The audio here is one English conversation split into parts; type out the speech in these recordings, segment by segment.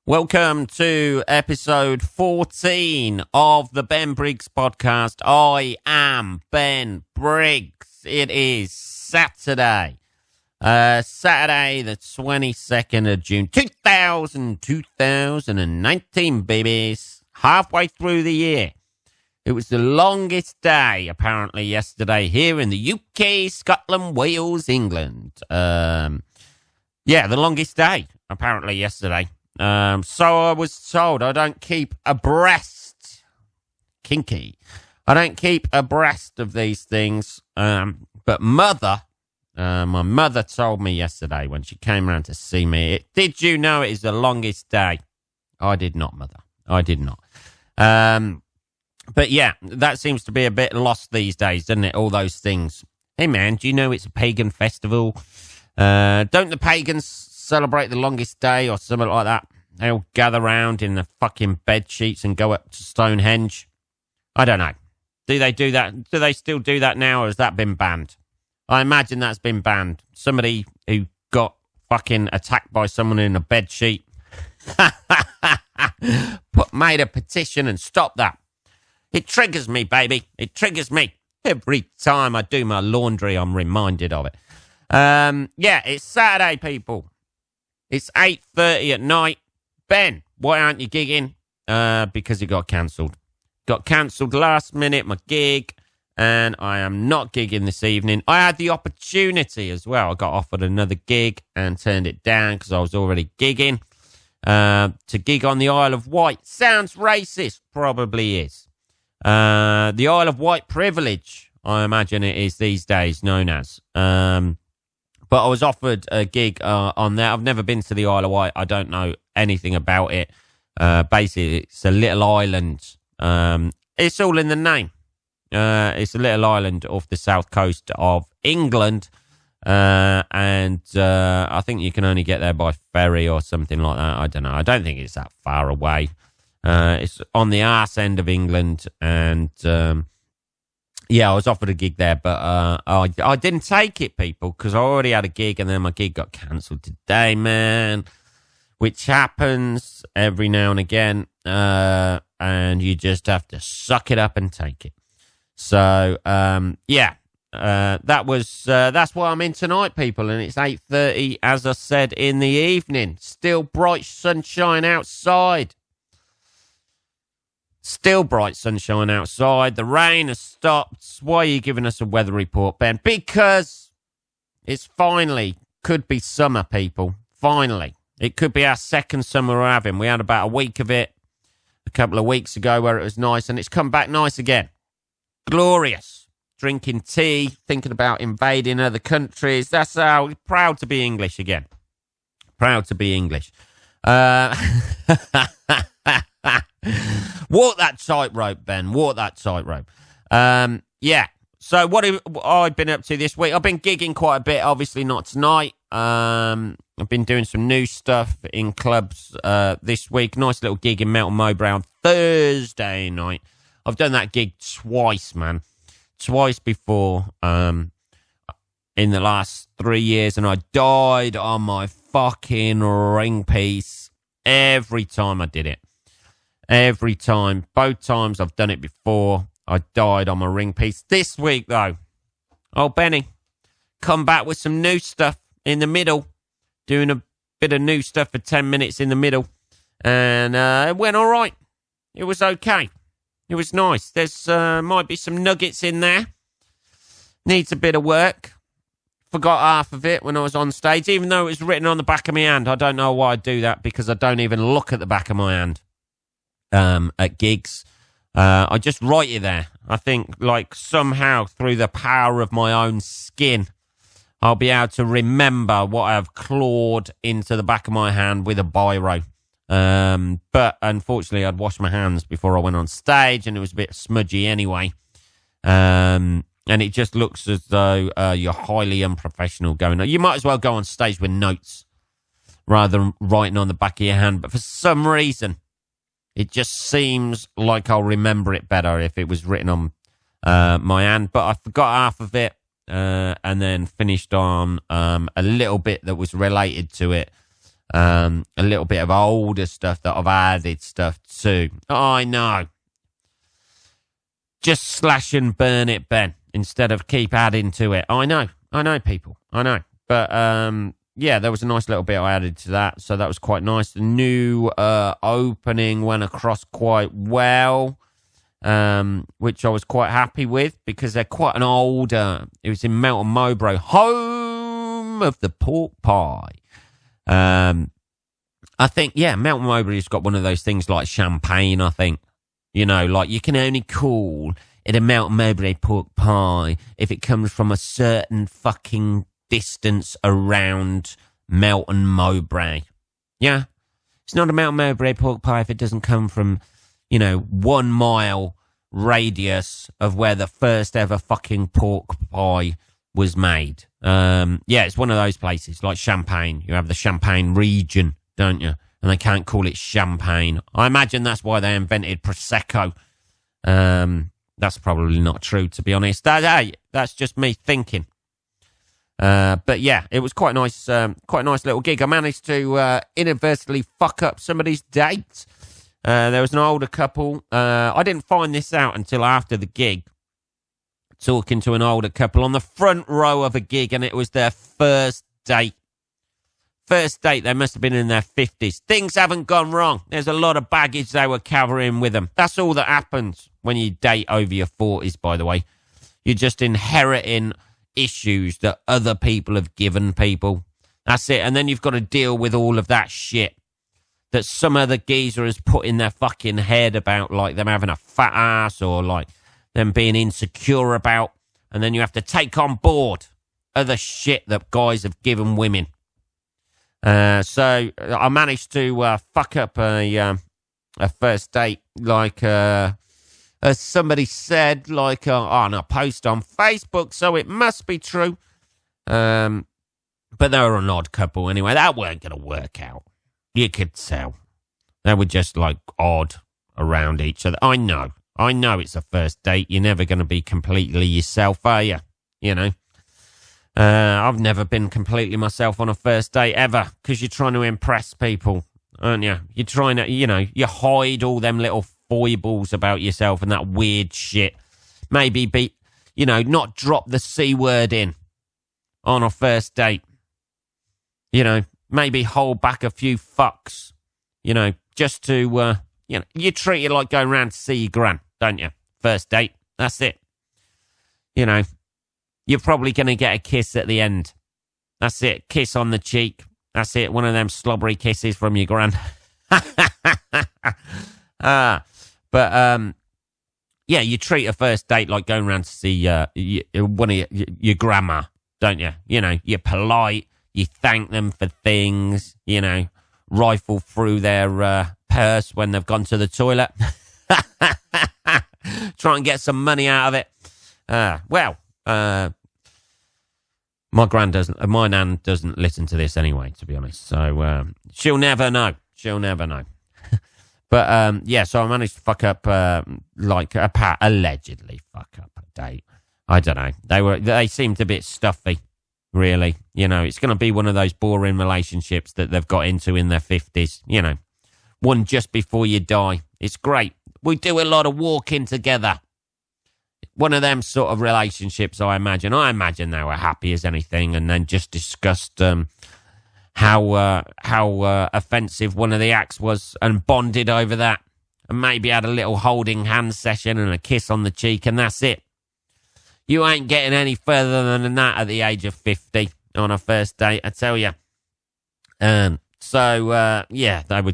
Welcome to episode 14 of the Ben Briggs podcast. I am Ben Briggs. It is Saturday the 22nd of June, 2019, babies. Halfway through the year. It was the longest day, apparently, yesterday here in the UK, Scotland, Wales, England. The longest day, apparently, yesterday. So I was told. I don't keep abreast. Kinky. I don't keep abreast of these things. But my mother told me yesterday when she came round to see me, did you know it is the longest day? I did not, mother. I did not. But yeah, that seems to be a bit lost these days, doesn't it? All those things. Hey man, do you know it's a pagan festival? Don't the pagans celebrate the longest day or something like that? They all gather round in the fucking bed sheets and go up to Stonehenge. I don't know. Do they do that? Do they still do that now, or has that been banned? I imagine that's been banned. Somebody who got fucking attacked by someone in a bed sheet made a petition and stopped that. It triggers me, baby. It triggers me. Every time I do my laundry, I'm reminded of it. It's Saturday, people. It's 8:30 at night. Ben, why aren't you gigging? Because it got cancelled. Got cancelled last minute, my gig, and I am not gigging this evening. I had the opportunity as well. I got offered another gig and turned it down because I was already gigging. To gig on the Isle of Wight. Sounds racist. Probably is. The Isle of Wight privilege, I imagine it is these days known as. But I was offered a gig on there. I've never been to the Isle of Wight. I don't know anything about it. Basically, it's a little island. It's all in the name. It's a little island off the south coast of England. And I think you can only get there by ferry or something like that. I don't know. I don't think it's that far away. It's on the arse end of England. And I was offered a gig there, but I didn't take it, people, because I already had a gig and then my gig got cancelled today, man, which happens every now and again, and you just have to suck it up and take it. So, that's why I'm in tonight, people, and it's 8:30, as I said, in the evening. Still bright sunshine outside. Still bright sunshine outside. The rain has stopped. Why are you giving us a weather report, Ben? Because it's finally could be summer, people. Finally. It could be our second summer we're having. We had about a week of it a couple of weeks ago where it was nice, and it's come back nice again. Glorious. Drinking tea, thinking about invading other countries. That's how proud to be English again. Proud to be English. Walk that tightrope, Ben. Walk that tightrope. So what have I been up to this week? I've been gigging quite a bit. Obviously not tonight. I've been doing some new stuff in clubs this week. Nice little gig in Melton Mowbray on Thursday night. I've done that gig twice, man. Twice before in the last 3 years, and I died on my fucking ring piece every time I did it. Every time. Both times I've done it before, I died on my ring piece. This week, though, Benny, come back with some new stuff in the middle. Doing a bit of new stuff for 10 minutes in the middle. And it went all right. It was okay. It was nice. There's might be some nuggets in there. Needs a bit of work. Forgot half of it when I was on stage, even though it was written on the back of my hand. I don't know why I do that, because I don't even look at the back of my hand at gigs. I just write it there. I think, like, somehow through the power of my own skin, I'll be able to remember what I have clawed into the back of my hand with a biro. But unfortunately, I'd washed my hands before I went on stage, and it was a bit smudgy anyway. And it just looks as though you're highly unprofessional going on. You might as well go on stage with notes rather than writing on the back of your hand. But for some reason, it just seems like I'll remember it better if it was written on my hand. But I forgot half of it and then finished on a little bit that was related to it. A little bit of older stuff that I've added stuff to. I know. Just slash and burn it, Ben, instead of keep adding to it. I know, people. I know. But, yeah, there was a nice little bit I added to that, so that was quite nice. The new opening went across quite well, which I was quite happy with, because they're quite an older... It was in Melton Mowbray, home of the pork pie. I think, yeah, Melton Mowbray's got one of those things like champagne, I think. You know, like you can only call it a Melton Mowbray pork pie if it comes from a certain fucking distance around Melton Mowbray. Yeah? It's not a Melton Mowbray pork pie if it doesn't come from, 1 mile radius of where the first ever fucking pork pie was made. Yeah, it's one of those places, like Champagne. You have the Champagne region, don't you? And they can't call it champagne. I imagine that's why they invented Prosecco. That's probably not true, to be honest. That's just me thinking. But yeah, it was quite nice little gig. I managed to inadvertently fuck up somebody's date. There was an older couple. I didn't find this out until after the gig. Talking to an older couple on the front row of a gig, and it was their first date. First date, they must have been in their 50s. Things haven't gone wrong. There's a lot of baggage they were carrying with them. That's all that happens when you date over your 40s, by the way. You're just inheriting issues that other people have given people. That's it. And then you've got to deal with all of that shit that some other geezer has put in their fucking head about, like them having a fat ass or like them being insecure about. And then you have to take on board other shit that guys have given women. So I managed to fuck up a first date, like as somebody said, like on a post on Facebook, so it must be true. But they were an odd couple anyway. That weren't going to work out. You could tell. They were just like odd around each other. I know it's a first date. You're never going to be completely yourself, are you? You know. I've never been completely myself on a first date ever, because you're trying to impress people, aren't you? You're trying to, you hide all them little foibles about yourself and that weird shit. Maybe not drop the C word in on a first date. Maybe hold back a few fucks, just to, you treat it like going round to see your gran, don't you? First date, that's it. You're probably going to get a kiss at the end. That's it. Kiss on the cheek. That's it. One of them slobbery kisses from your gran. Yeah, you treat a first date like going around to see one of your grandma, don't you? You're polite. You thank them for things, rifle through their purse when they've gone to the toilet. Try and get some money out of it. My nan doesn't listen to this anyway, to be honest. So, she'll never know. But, yeah, so I managed to fuck up, allegedly fuck up a date. I don't know. They seemed a bit stuffy, really. It's going to be one of those boring relationships that they've got into in their 50s, one just before you die. It's great. We do a lot of walking together. One of them sort of relationships, I imagine. I imagine they were happy as anything, and then just discussed how offensive one of the acts was and bonded over that, and maybe had a little holding hand session and a kiss on the cheek, and that's it. You ain't getting any further than that at the age of 50 on a first date, I tell you. Yeah, they were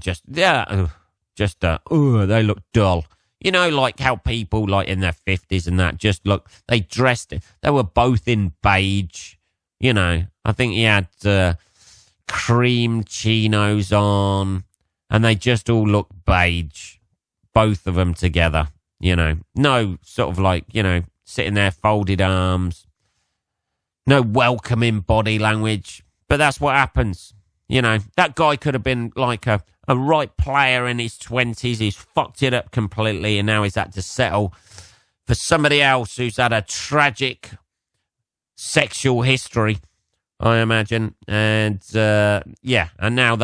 they look dull. Like how people like in their 50s and that just look, they were both in beige, I think he had cream chinos on, and they just all look beige, both of them together, no sort of like, sitting there folded arms, no welcoming body language, but that's what happens. That guy could have been like a right player in his 20s. He's fucked it up completely, and now he's had to settle for somebody else who's had a tragic sexual history I imagine. And, and now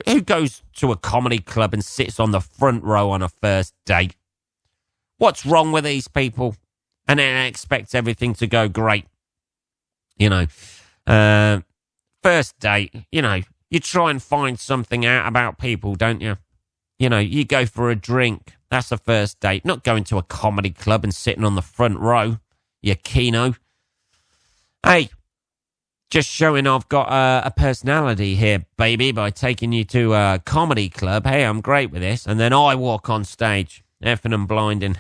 who goes to a comedy club and sits on the front row on a first date? What's wrong with these people? And then expects everything to go great. First date, you try and find something out about people, don't you? You go for a drink. That's a first date. Not going to a comedy club and sitting on the front row, you keno. Hey, just showing I've got a personality here, baby, by taking you to a comedy club. Hey, I'm great with this. And then I walk on stage, effing and blinding.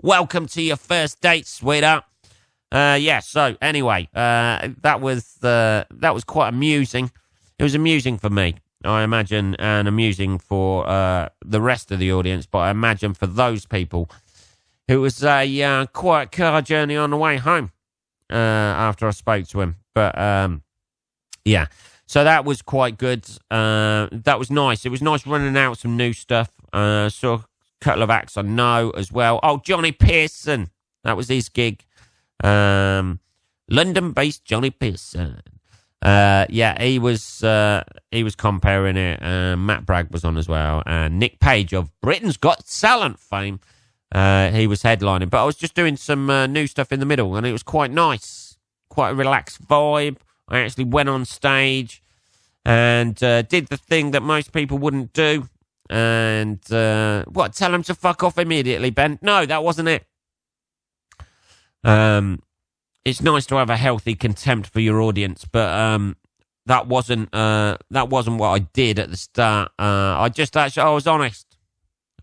Welcome to your first date, sweetheart. So anyway, that was quite amusing. It was amusing for me, I imagine, and amusing for the rest of the audience. But I imagine for those people, it was a quiet car journey on the way home after I spoke to him. But so that was quite good. That was nice. It was nice running out some new stuff. Saw a couple of acts I know as well. Oh, Johnny Pearson, that was his gig. London-based Johnny Pearson. He was comparing it. Matt Bragg was on as well, and Nick Page of Britain's Got Talent fame. He was headlining, but I was just doing some new stuff in the middle, and it was quite nice, quite a relaxed vibe. I actually went on stage and did the thing that most people wouldn't do. And tell them to fuck off immediately, Ben? No, that wasn't it. It's nice to have a healthy contempt for your audience, but that wasn't what I did at the start. I was honest.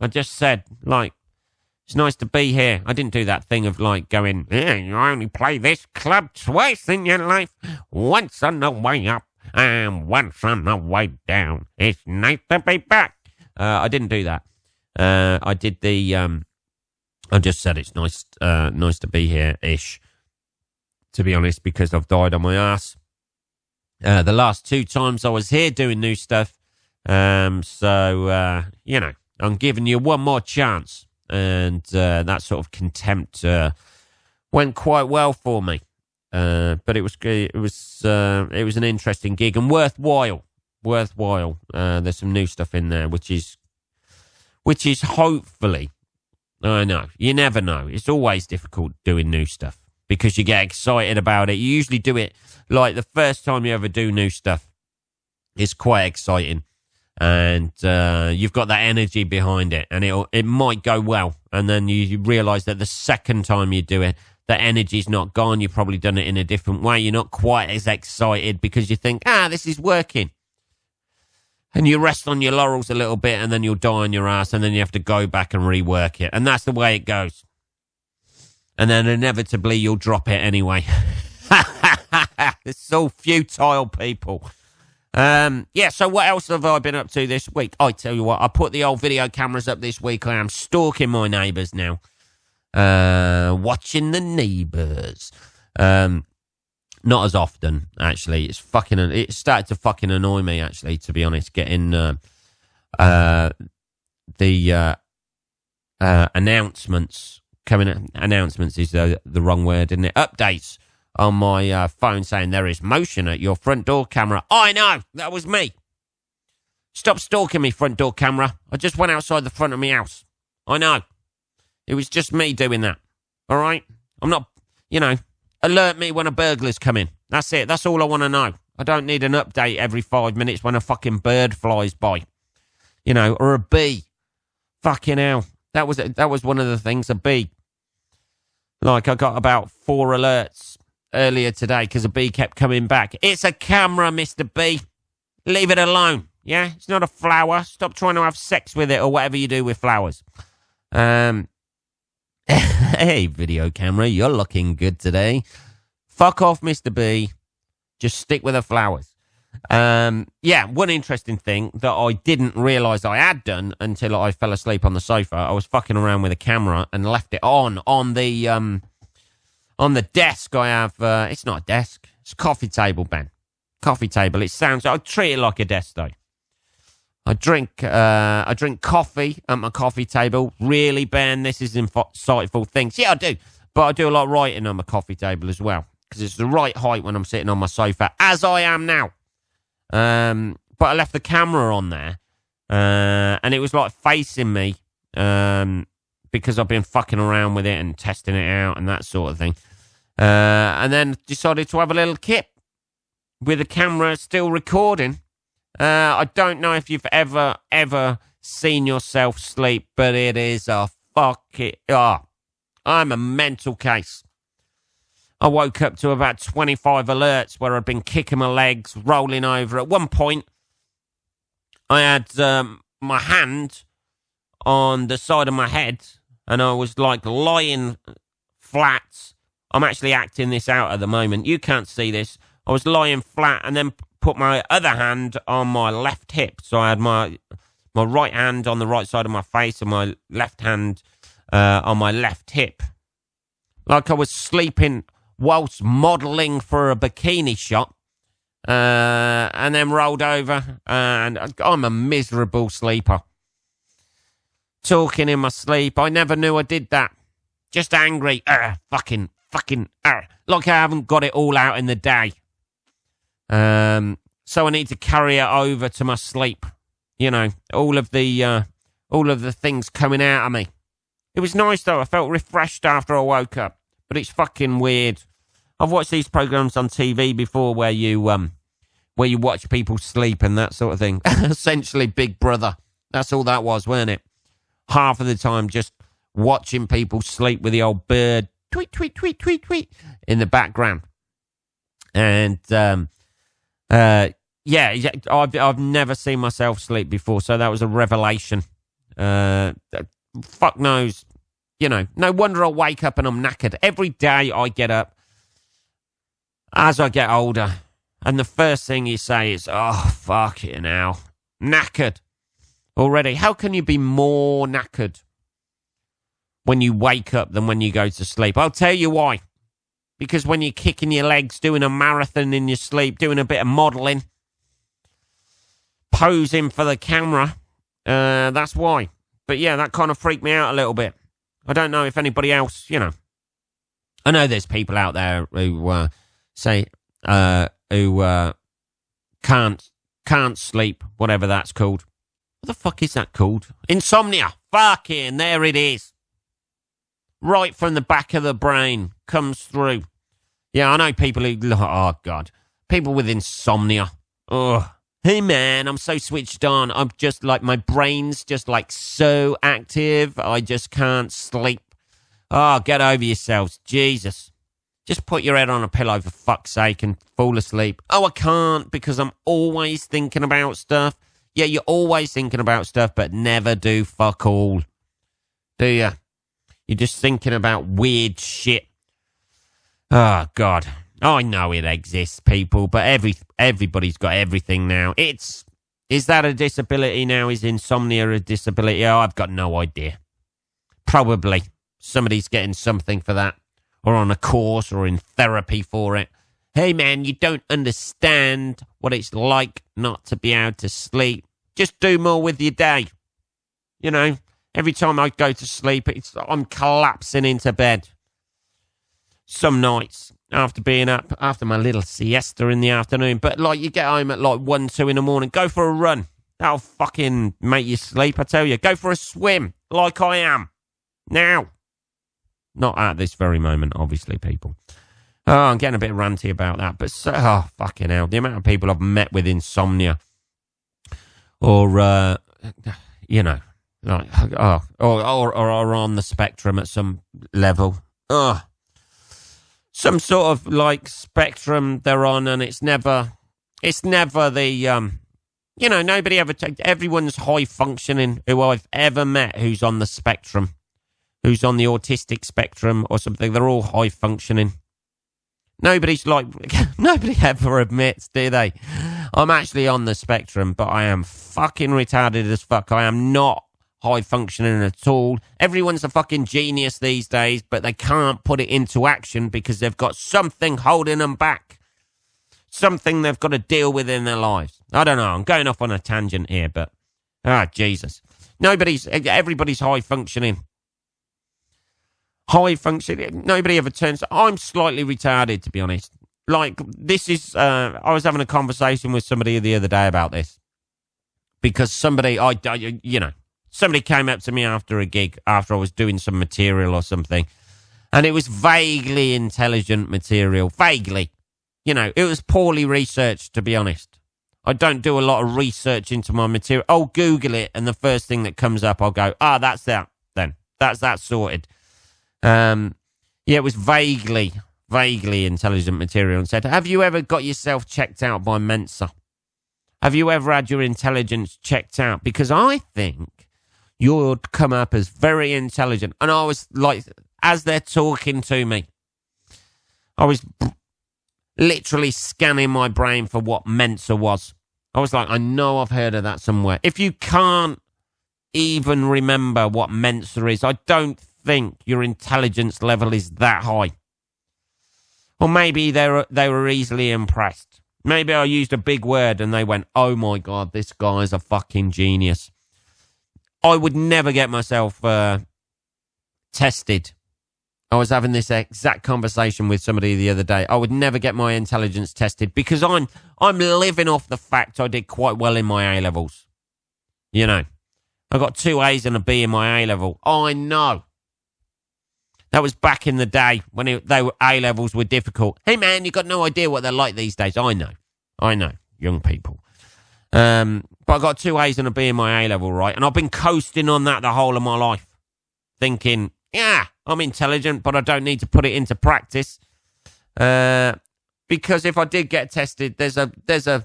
I just said, it's nice to be here. I didn't do that thing of going, you only play this club twice in your life, once on the way up and once on the way down. It's nice to be back. I didn't do that. I did the. I just said it's nice to be here-ish, to be honest, because I've died on my ass. The last 2 times I was here doing new stuff. I'm giving you one more chance. And that sort of contempt went quite well for me. But it was an interesting gig and worthwhile. There's some new stuff in there, which is hopefully. I know. You never know. It's always difficult doing new stuff because you get excited about it. You usually do it the first time you ever do new stuff. It's quite exciting. And you've got that energy behind it. And it might go well. And then you realise that the second time you do it, the energy's not gone. You've probably done it in a different way. You're not quite as excited because you think, this is working. And you rest on your laurels a little bit, and then you'll die on your ass, and then you have to go back and rework it. And that's the way it goes. And then inevitably you'll drop it anyway. It's so futile, people. So what else have I been up to this week? I tell you what, I put the old video cameras up this week. I am stalking my neighbours now. Watching the neighbours. Not as often, actually. It started to fucking annoy me, actually, to be honest. Getting the announcements coming. Announcements is the wrong word, isn't it? Updates on my phone saying there is motion at your front door camera. I know, that was me. Stop stalking me, front door camera. I just went outside the front of my house. I know. It was just me doing that. All right? I'm not, alert me when a burglar's come in. That's it. That's all I want to know. I don't need an update every 5 minutes when a fucking bird flies by. Or a bee. Fucking hell. That was one of the things, a bee. I got about 4 alerts earlier today because a bee kept coming back. It's a camera, Mr. B. Leave it alone. Yeah? It's not a flower. Stop trying to have sex with it or whatever you do with flowers. Hey, video camera, you're looking good today. Fuck off, Mr. B. Just stick with the flowers. One interesting thing that I didn't realise I had done until I fell asleep on the sofa. I was fucking around with a camera and left it on the desk. I have. It's not a desk. It's a coffee table, Ben. Coffee table. I treat it like a desk, though. I drink coffee at my coffee table. Really, Ben? This is insightful things. Yeah, I do. But I do a lot of writing on my coffee table as well. because it's the right height when I'm sitting on my sofa, as I am now. But I left the camera on there, and it was like facing me, because I've been fucking around with it and testing it out and that sort of thing. And then decided to have a little kip with the camera still recording. I don't know if you've ever seen yourself sleep, but it is a I'm a mental case. I woke up to about 25 alerts where I'd been kicking my legs, rolling over. At one point, I had my hand on the side of my head, and I was like lying flat. I'm actually acting this out at the moment. You can't see this. I was lying flat and then put my other hand on my left hip. So I had my right hand on the right side of my face and my left hand on my left hip. Like I was sleeping whilst modelling for a bikini shot. And then rolled over. And I'm a miserable sleeper. Talking in my sleep. I never knew I did that. Just angry. Fucking. Like I haven't got it all out in the day. So I need to carry it over to my sleep. You know, all of the things coming out of me. It was nice though. I felt refreshed after I woke up. But it's fucking weird. I've watched these programs on TV before where you watch people sleep and that sort of thing. Essentially Big Brother. That's all that was, weren't it? Half of the time just watching people sleep with the old bird tweet, tweet, tweet, tweet, tweet in the background. And I've never seen myself sleep before, so that was a revelation. Fuck knows. You know, no wonder I wake up and I'm knackered. Every day I get up as I get older, and the first thing you say is, oh, fuck it now. Knackered already. How can you be more knackered when you wake up than when you go to sleep? I'll tell you why. Because when you're kicking your legs, doing a marathon in your sleep, doing a bit of modelling, posing for the camera, that's why. But yeah, that kind of freaked me out a little bit. I don't know if anybody else, you know. I know there's people out there who can't sleep, whatever that's called. What the fuck is that called? Insomnia. Fucking, there it is. Right from the back of the brain, comes through. Yeah, I know people who, oh God, people with insomnia. Oh, hey man, I'm so switched on. I'm just like, my brain's just like so active. I just can't sleep. Oh, get over yourselves. Jesus. Just put your head on a pillow for fuck's sake and fall asleep. Oh, I can't because I'm always thinking about stuff. Yeah, you're always thinking about stuff, but never do fuck all. Do you? You're just thinking about weird shit. Oh, God. I know it exists, people, but everybody's got everything now. Is that a disability now? Is insomnia a disability? Oh, I've got no idea. Probably. Somebody's getting something for that. Or on a course or in therapy for it. Hey, man, you don't understand what it's like not to be able to sleep. Just do more with your day. You know, every time I go to sleep, I'm collapsing into bed. Some nights, after being up, after my little siesta in the afternoon. But, like, you get home at, like, 1, 2 in the morning. Go for a run. That'll fucking make you sleep, I tell you. Go for a swim, like I am. Now. Not at this very moment, obviously, people. Oh, I'm getting a bit ranty about that. But, fucking hell. The amount of people I've met with insomnia. Or, you know, like, or on the spectrum at some level. Some sort of, like, spectrum they're on, and it's never the, you know, nobody ever, everyone's high functioning who I've ever met who's on the spectrum. Who's on the autistic spectrum or something. They're all high functioning. Nobody ever admits, do they? I'm actually on the spectrum, but I am fucking retarded as fuck. I am not high functioning at all. Everyone's a fucking genius these days, but they can't put it into action because they've got something holding them back. Something they've got to deal with in their lives. I don't know. I'm going off on a tangent here, but Jesus. Everybody's high functioning. high function. Nobody ever turns. I'm slightly retarded, to be honest. Like, this is, I was having a conversation with somebody the other day about this. Because somebody came up to me after a gig, after I was doing some material or something. And it was vaguely intelligent material. Vaguely. It was poorly researched, to be honest. I don't do a lot of research into my material. I'll Google it, and the first thing that comes up, I'll go, that's that, then. That's that sorted. It was vaguely intelligent material, and said, have you ever got yourself checked out by Mensa? Have you ever had your intelligence checked out? Because I think you'd come up as very intelligent. And I was like, as they're talking to me, I was literally scanning my brain for what Mensa was. I was like, I know I've heard of that somewhere. If you can't even remember what Mensa is, I don't think your intelligence level is that high. Or maybe they were easily impressed. Maybe I used a big word and they went, oh my God, this guy's a fucking genius. I would never get myself tested. I was having this exact conversation with somebody the other day. I would never get my intelligence tested because I'm living off the fact I did quite well in my A-levels. I got 2 A's and a B in my A-level. I know. That was back in the day when A-levels were difficult. Hey, man, you got no idea what they're like these days. I know, young people. But I got 2 A's and a B in my A-level, right? And I've been coasting on that the whole of my life, thinking, yeah, I'm intelligent, but I don't need to put it into practice. Because if I did get tested, it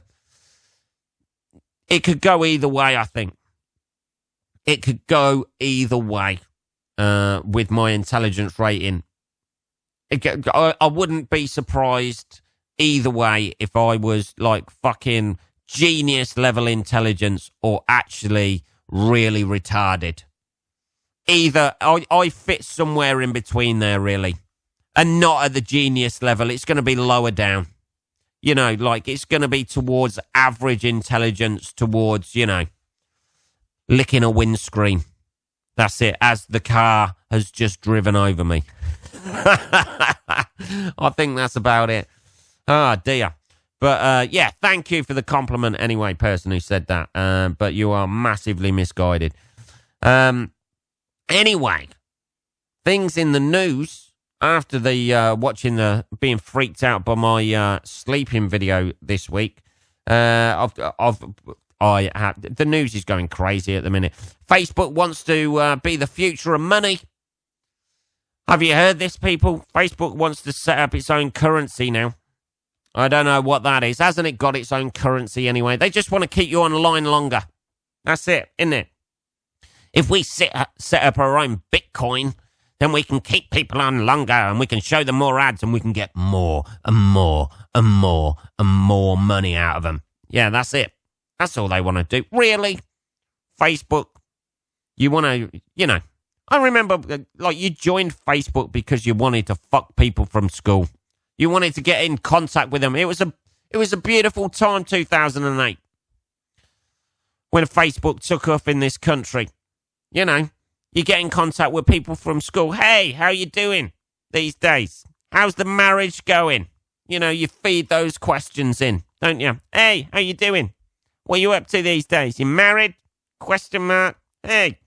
could go either way, I think. It could go either way. With my intelligence rating. I wouldn't be surprised either way if I was like fucking genius level intelligence or actually really retarded. Either I fit somewhere in between there, really. And not at the genius level. It's going to be lower down. It's going to be towards average intelligence, towards, licking a windscreen. That's it, as the car has just driven over me. I think that's about it. Oh, dear. But, thank you for the compliment anyway, person who said that. But you are massively misguided. Anyway, things in the news after the being freaked out by my sleeping video this week. The news is going crazy at the minute. Facebook wants to be the future of money. Have you heard this, people? Facebook wants to set up its own currency now. I don't know what that is. Hasn't it got its own currency anyway? They just want to keep you online longer. That's it, isn't it? If we set up our own Bitcoin, then we can keep people on longer and we can show them more ads and we can get more and more and more and more money out of them. Yeah, that's it. That's all they want to do. Really? Facebook? You want to, I remember, you joined Facebook because you wanted to fuck people from school. You wanted to get in contact with them. It was a beautiful time, 2008, when Facebook took off in this country. You get in contact with people from school. Hey, how you doing these days? How's the marriage going? You feed those questions in, don't you? Hey, how you doing? What are you up to these days? You married? Question mark. Hey.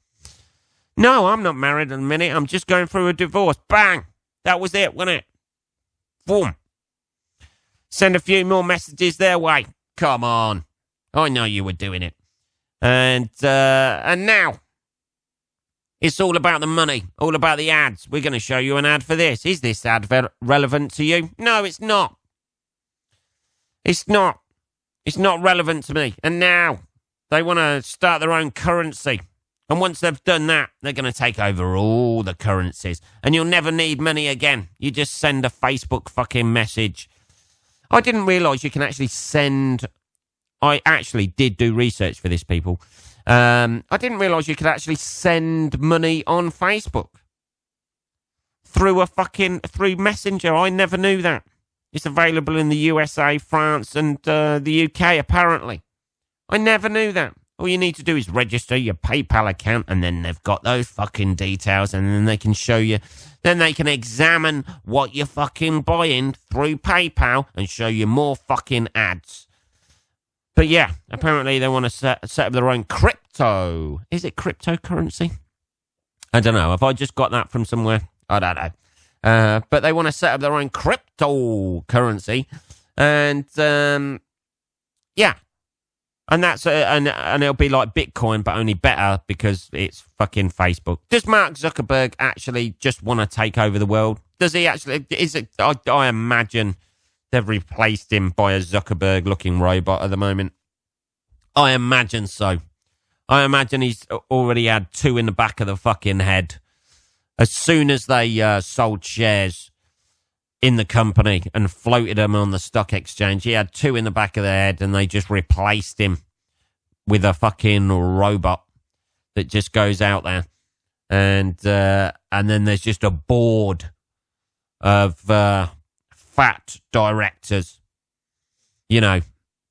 No, I'm not married in a minute. I'm just going through a divorce. Bang. That was it, wasn't it? Boom. Send a few more messages their way. Come on. I know you were doing it. And now it's all about the money, all about the ads. We're going to show you an ad for this. Is this ad relevant to you? No, it's not. It's not. It's not relevant to me. And now they want to start their own currency. And once they've done that, they're going to take over all the currencies. And you'll never need money again. You just send a Facebook fucking message. I didn't realise you can actually send... I actually did do research for this, people. I didn't realise you could actually send money on Facebook. Through Messenger. I never knew that. It's available in the USA, France, and the UK, apparently. I never knew that. All you need to do is register your PayPal account, and then they've got those fucking details, and then they can show you. Then they can examine what you're fucking buying through PayPal and show you more fucking ads. But yeah, apparently they want to set up their own crypto. Is it cryptocurrency? I don't know. Have I just got that from somewhere? I don't know. But they want to set up their own cryptocurrency. And, yeah. And that's and it'll be like Bitcoin, but only better because it's fucking Facebook. Does Mark Zuckerberg actually just want to take over the world? Does he actually? Is it? I imagine they've replaced him by a Zuckerberg-looking robot at the moment. I imagine so. I imagine he's already had 2 in the back of the fucking head as soon as they sold shares in the company and floated them on the stock exchange. He had 2 in the back of the head, and they just replaced him with a fucking robot that just goes out there, and then there's just a board of fat directors, you know,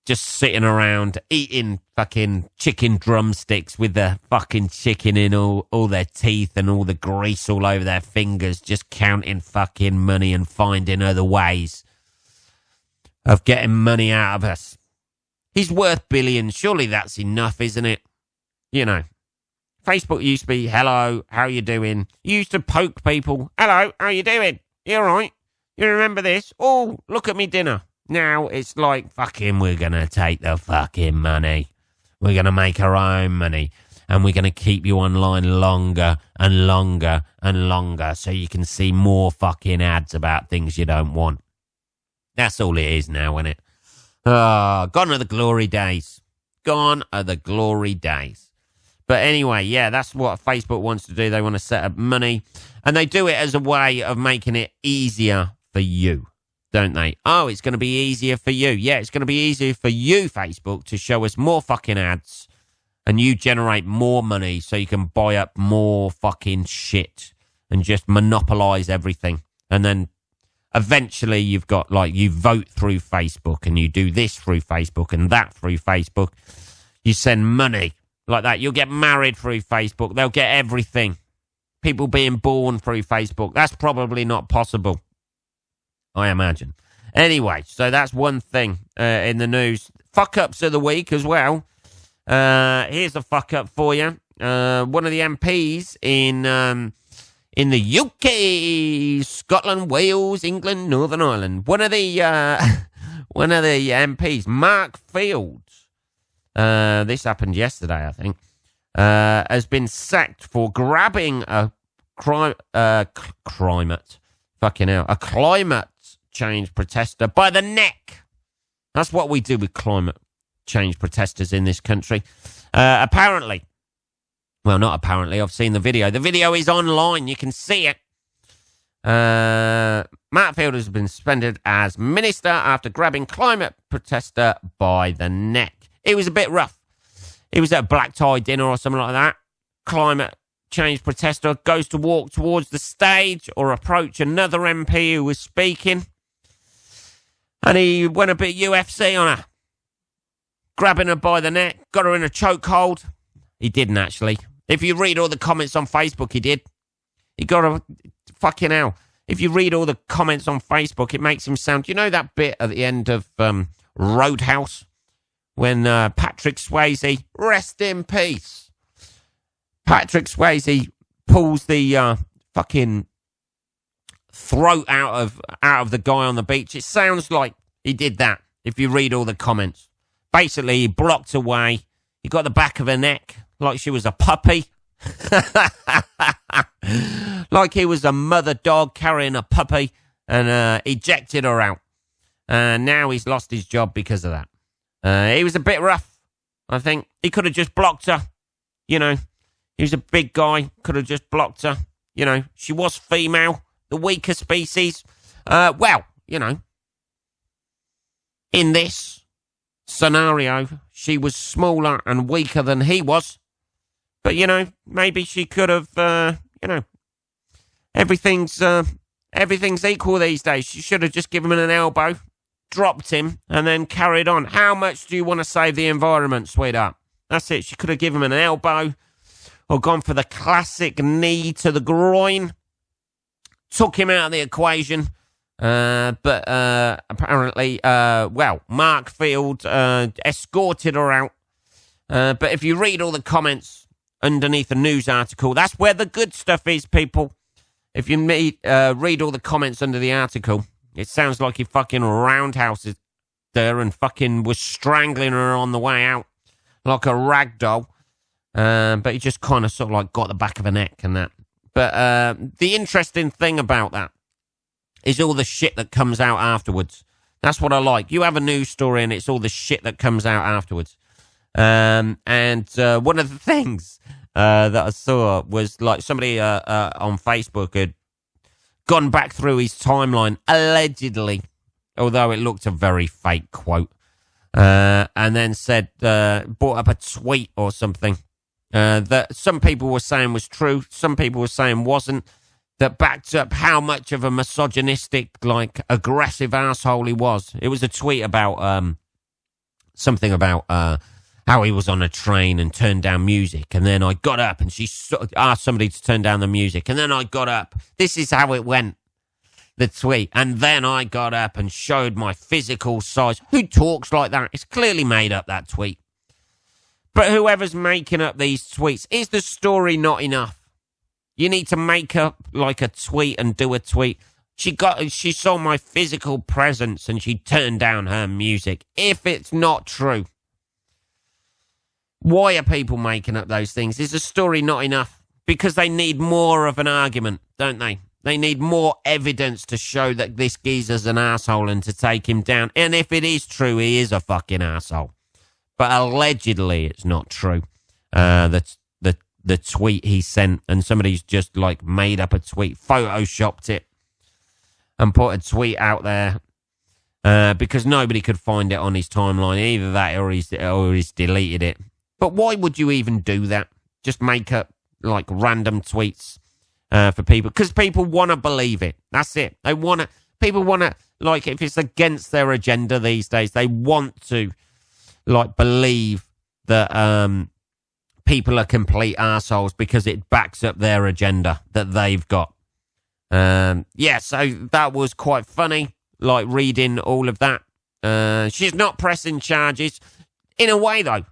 just sitting around eating fucking chicken drumsticks with the fucking chicken in all their teeth and all the grease all over their fingers, just counting fucking money and finding other ways of getting money out of us. He's worth billions. Surely that's enough, isn't it? You know, Facebook used to be, hello, how you doing? You used to poke people. Hello, how you doing? You all right? You remember this? Oh, look at me dinner. Now it's like, fucking, we're going to take the fucking money. We're going to make our own money. And we're going to keep you online longer and longer and longer so you can see more fucking ads about things you don't want. That's all it is now, isn't it? Oh, gone are the glory days. Gone are the glory days. But anyway, yeah, that's what Facebook wants to do. They want to set up money. And they do it as a way of making it easier for you, don't they? Oh, it's going to be easier for you. Yeah, it's going to be easier for you, Facebook, to show us more fucking ads and you generate more money so you can buy up more fucking shit and just monopolize everything. And then eventually you've got, like, you vote through Facebook and you do this through Facebook and that through Facebook. You send money like that. You'll get married through Facebook. They'll get everything. People being born through Facebook. That's probably not possible, I imagine. Anyway, so that's one thing in the news. Fuck-ups of the week as well. Here's a fuck-up for you. One of the MPs in the UK, Scotland, Wales, England, Northern Ireland. One of the MPs, Mark Fields, this happened yesterday, I think, has been sacked for grabbing a climate change protester by the neck. That's what we do with climate change protesters in this country. Apparently, well, not apparently, I've seen the video. The video is online. You can see it. Matt Field has been suspended as minister after grabbing climate protester by the neck. It was a bit rough. It was at a black tie dinner or something like that. Climate change protester goes to walk towards the stage or approach another MP who was speaking. And he went a bit UFC on her. Grabbing her by the neck, got her in a chokehold. He didn't, actually. If you read all the comments on Facebook, he did. He got her, fucking hell. If you read all the comments on Facebook, it makes him sound, you know that bit at the end of Roadhouse? When Patrick Swayze, rest in peace. Patrick Swayze pulls the fucking throat out of the guy on the beach. It sounds like he did that, if you read all the comments. Basically, he blocked away. He got the back of her neck like she was a puppy. Like he was a mother dog carrying a puppy and ejected her out. And now he's lost his job because of that. He was a bit rough, I think. He could have just blocked her. You know, he was a big guy. Could have just blocked her. You know, she was female, the weaker species. Well, you know, in this scenario, she was smaller and weaker than he was. But, you know, maybe she could have, you know, everything's equal these days. She should have just given him an elbow, dropped him, and then carried on. How much do you want to save the environment, sweetheart? That's it. She could have given him an elbow or gone for the classic knee to the groin. Took him out of the equation. But apparently, Mark Field escorted her out. But if you read all the comments underneath the news article, that's where the good stuff is, people. If you read all the comments under the article, it sounds like he fucking roundhouses her and fucking was strangling her on the way out like a rag doll. But he just kind of sort of like got the back of her neck and that. But the interesting thing about that is all the shit that comes out afterwards. That's what I like. You have a news story and it's all the shit that comes out afterwards. And one of the things that I saw was like somebody on Facebook had gone back through his timeline, allegedly, although it looked a very fake quote, and then said, brought up a tweet or something that some people were saying was true, some people were saying wasn't, that backed up how much of a misogynistic, like, aggressive asshole he was. It was a tweet about something about how he was on a train and turned down music, and then I got up and she asked somebody to turn down the music, and then I got up. This is how it went, the tweet. And then I got up and showed my physical size. Who talks like that? It's clearly made up, that tweet. But whoever's making up these tweets, is the story not enough? You need to make up like a tweet and do a tweet. She saw my physical presence and she turned down her music. If it's not true, why are people making up those things? Is the story not enough? Because they need more of an argument, don't they? They need more evidence to show that this geezer's an asshole and to take him down. And if it is true, he is a fucking asshole. But allegedly, it's not true. The tweet he sent, and somebody's just like made up a tweet, photoshopped it, and put a tweet out there because nobody could find it on his timeline. Either that or he's deleted it. But why would you even do that? Just make up like random tweets for people, because people want to believe it. That's it. People want to, like, if it's against their agenda these days, they want to like believe that people are complete assholes because it backs up their agenda that they've got. So that was quite funny, like reading all of that. She's not pressing charges. In a way, though,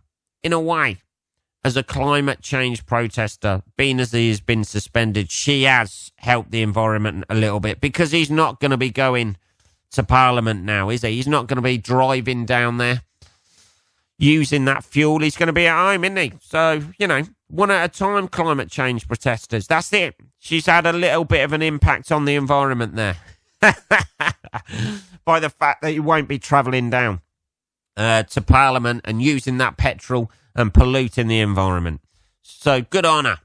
as a climate change protester, being as he has been suspended, she has helped the environment a little bit, because he's not going to be going to Parliament now, is he? He's not going to be driving down there using that fuel. He's going to be at home, isn't he? So, one at a time, climate change protesters. That's it. She's had a little bit of an impact on the environment there by the fact that he won't be travelling down to Parliament and using that petrol and polluting the environment. So good on her.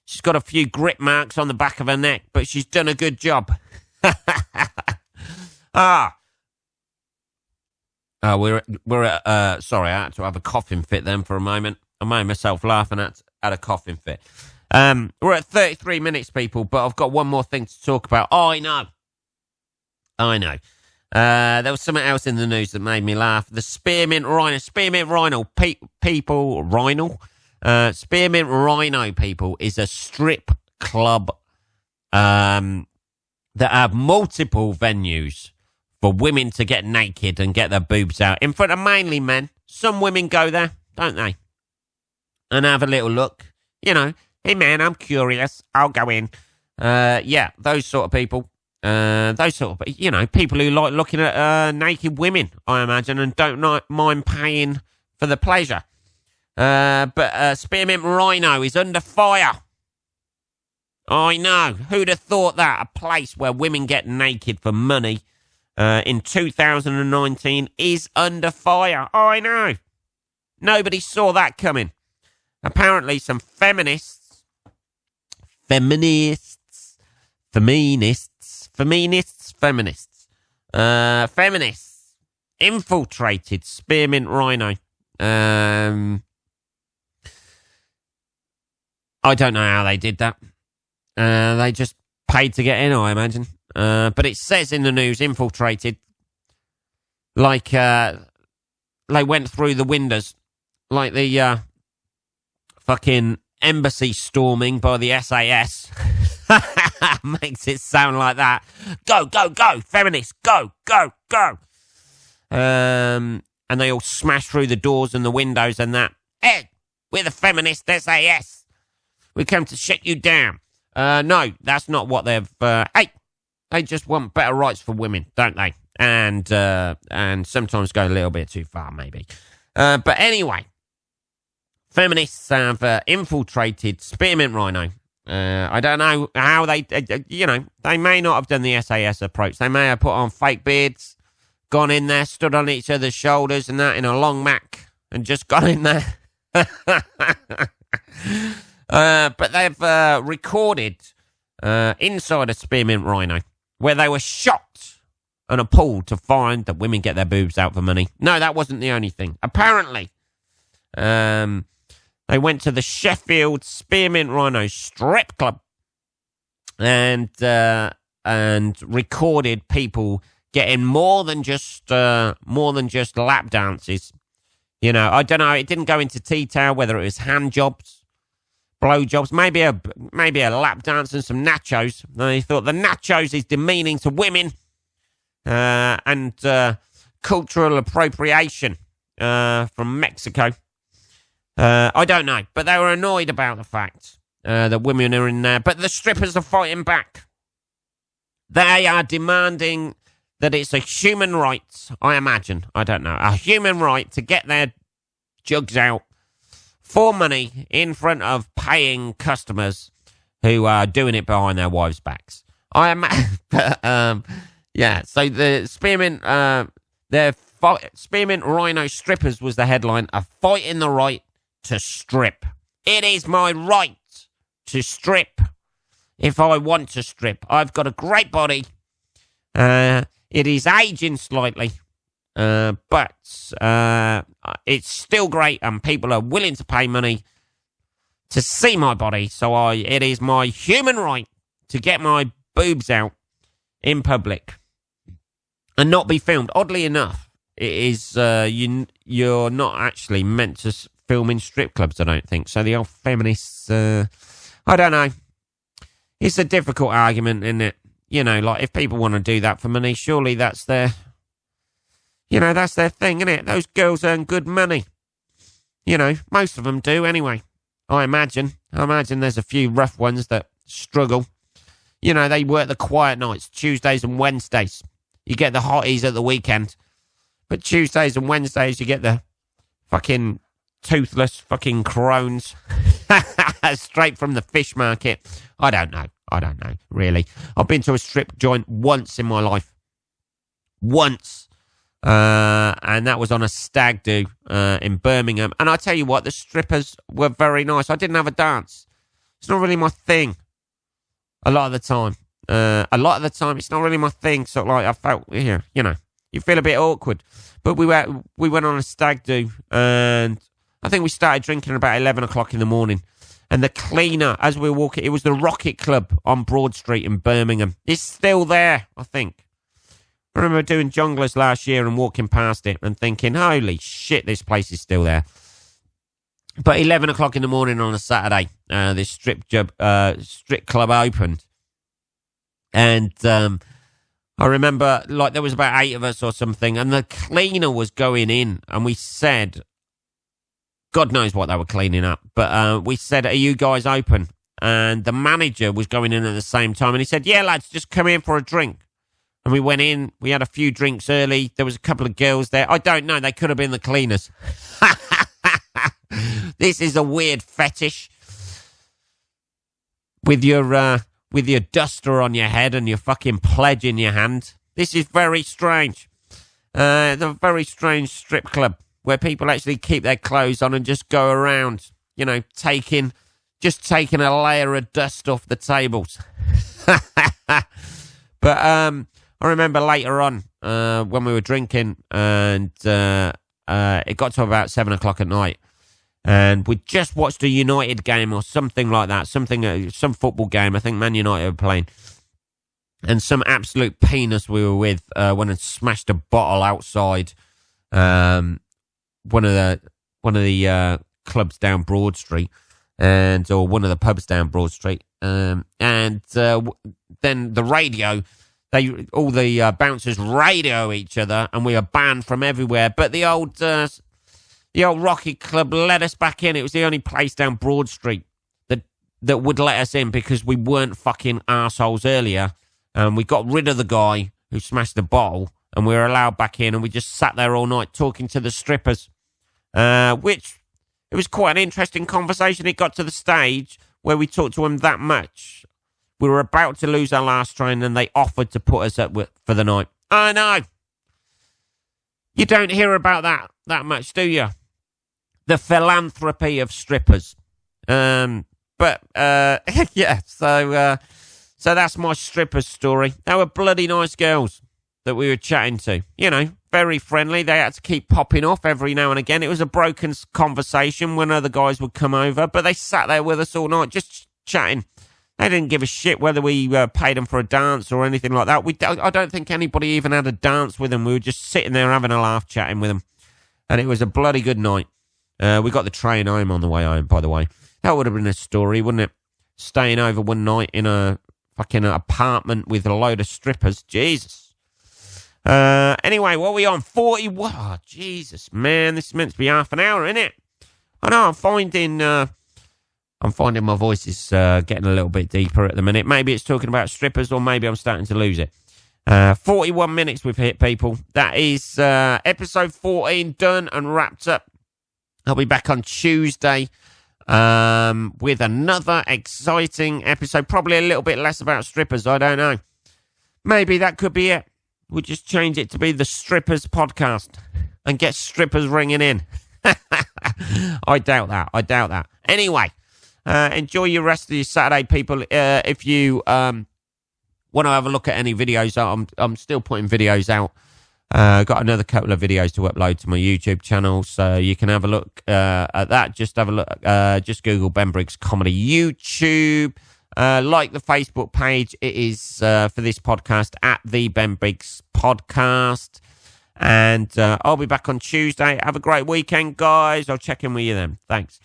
She's got a few grip marks on the back of her neck, but she's done a good job. We're at, sorry, I had to have a coughing fit then for a moment. I made myself laughing at a coughing fit. We're at 33 minutes, people, but I've got one more thing to talk about. Oh, I know. There was something else in the news that made me laugh. The Spearmint Rhino. Spearmint Rhino, Spearmint Rhino, people, is a strip club that have multiple venues for women to get naked and get their boobs out in front of mainly men. Some women go there, don't they? And have a little look. Hey man, I'm curious. I'll go in. Those sort of people. People who like looking at naked women, I imagine, and don't mind paying for the pleasure. But Spearmint Rhino is under fire. I know. Who'd have thought that? A place where women get naked for money in 2019 is under fire. I know. Nobody saw that coming. Apparently some feminists infiltrated Spearmint Rhino. I don't know how they did that. They just paid to get in, I imagine. But it says in the news, infiltrated, like they went through the windows, like the fucking embassy storming by the SAS. Makes it sound like that. Go, go, go, feminists, go, go, go. And they all smash through the doors and the windows and that. Hey, we're the feminist SAS. We come to shut you down. No, that's not what they've... hey, they just want better rights for women, don't they? And sometimes go a little bit too far, maybe. But anyway, feminists have infiltrated Spearmint Rhino. I don't know how they may not have done the SAS approach. They may have put on fake beards, gone in there, stood on each other's shoulders and that in a long Mac and just got in there. But they've recorded inside a Spearmint Rhino where they were shocked and appalled to find that women get their boobs out for money. No, that wasn't the only thing. Apparently, they went to the Sheffield Spearmint Rhino strip club and recorded people getting more than just lap dances. You know, I don't know. It didn't go into detail whether it was hand jobs, blow jobs, maybe a lap dance and some nachos. They thought the nachos is demeaning to women and cultural appropriation from Mexico. I don't know, but they were annoyed about the fact that women are in there. But the strippers are fighting back. They are demanding that it's a human right, I imagine, I don't know, a human right to get their jugs out for money in front of paying customers who are doing it behind their wives' backs. I imagine, yeah, so the Spearmint, Spearmint Rhino Strippers was the headline, a fight in the right to strip. It is my right to strip if I want to strip. I've got a great body. It is aging slightly, but it's still great, and people are willing to pay money to see my body. So it is my human right to get my boobs out in public and not be filmed. Oddly enough, it is you're not actually meant to film in strip clubs, I don't think. So the old feminists, I don't know. It's a difficult argument, isn't it? You know, like, if people want to do that for money, surely that's their, that's their thing, isn't it? Those girls earn good money. You know, most of them do anyway, I imagine. There's a few rough ones that struggle. You know, they work the quiet nights, Tuesdays and Wednesdays. You get the hotties at the weekend. But Tuesdays and Wednesdays, you get the fucking toothless fucking crones straight from the fish market. I don't know, really. I've been to a strip joint once in my life. Once. And that was on a stag do in Birmingham. And I tell you what, the strippers were very nice. I didn't have a dance. It's not really my thing. A lot of the time, it's not really my thing. So, like, I felt, you feel a bit awkward. But we went on a stag do, and I think we started drinking about 11 o'clock in the morning. And the cleaner, as we were walking, it was the Rocket Club on Broad Street in Birmingham. It's still there, I think. I remember doing Junglers last year and walking past it and thinking, holy shit, this place is still there. But 11 o'clock in the morning on a Saturday, this strip club opened. And I remember, like, there was about 8 of us or something, and the cleaner was going in, and we said, God knows what they were cleaning up, but we said, are you guys open? And the manager was going in at the same time, and he said, yeah, lads, just come in for a drink. And we went in, we had a few drinks early, there was a couple of girls there. I don't know, they could have been the cleaners. This is a weird fetish. With your duster on your head and your fucking pledge in your hand. This is very strange. It's a very strange strip club where people actually keep their clothes on and just go around, taking a layer of dust off the tables. But I remember later on when we were drinking, and it got to about 7 o'clock at night, and we just watched a United game or something like that, some football game. I think Man United were playing, and some absolute penis we were with went and smashed a bottle outside one of the clubs down Broad Street. or one of the pubs down Broad Street. Then the radio, all the bouncers radio each other, and we were banned from everywhere. But the old Rocky Club let us back in. It was the only place down Broad Street that would let us in because we weren't fucking arseholes earlier. And we got rid of the guy who smashed the bottle, and we were allowed back in, and we just sat there all night talking to the strippers, which it was quite an interesting conversation. It got to the stage where we talked to them that much. We were about to lose our last train, and they offered to put us up for the night. I know. You don't hear about that much, do you? The philanthropy of strippers. Yeah, so that's my strippers story. They were bloody nice girls that we were chatting to. You know, very friendly. They had to keep popping off every now and again. It was a broken conversation when other guys would come over, but they sat there with us all night just chatting. They didn't give a shit whether we paid them for a dance or anything like that. I don't think anybody even had a dance with them. We were just sitting there having a laugh, chatting with them. And it was a bloody good night. We got the train home on the way home, by the way. That would have been a story, wouldn't it? Staying over one night in a fucking apartment with a load of strippers. Jesus. Anyway, what are we on? 41. Oh, Jesus, man. This is meant to be half an hour, isn't it? I know, I'm finding my voice is getting a little bit deeper at the minute. Maybe it's talking about strippers, or maybe I'm starting to lose it. 41 minutes we've hit, people. That is episode 14 done and wrapped up. I'll be back on Tuesday with another exciting episode. Probably a little bit less about strippers. I don't know. Maybe that could be it. We'll just change it to be the Strippers Podcast and get strippers ringing in. I doubt that. Anyway, enjoy your rest of your Saturday, people. If you want to have a look at any videos, I'm still putting videos out. Got another couple of videos to upload to my YouTube channel, so you can have a look at that. Just have a look. Just Google Ben Briggs Comedy YouTube. Like the Facebook page. It is for this podcast at the Ben Briggs Podcast. And I'll be back on Tuesday. Have a great weekend, guys. I'll check in with you then. Thanks.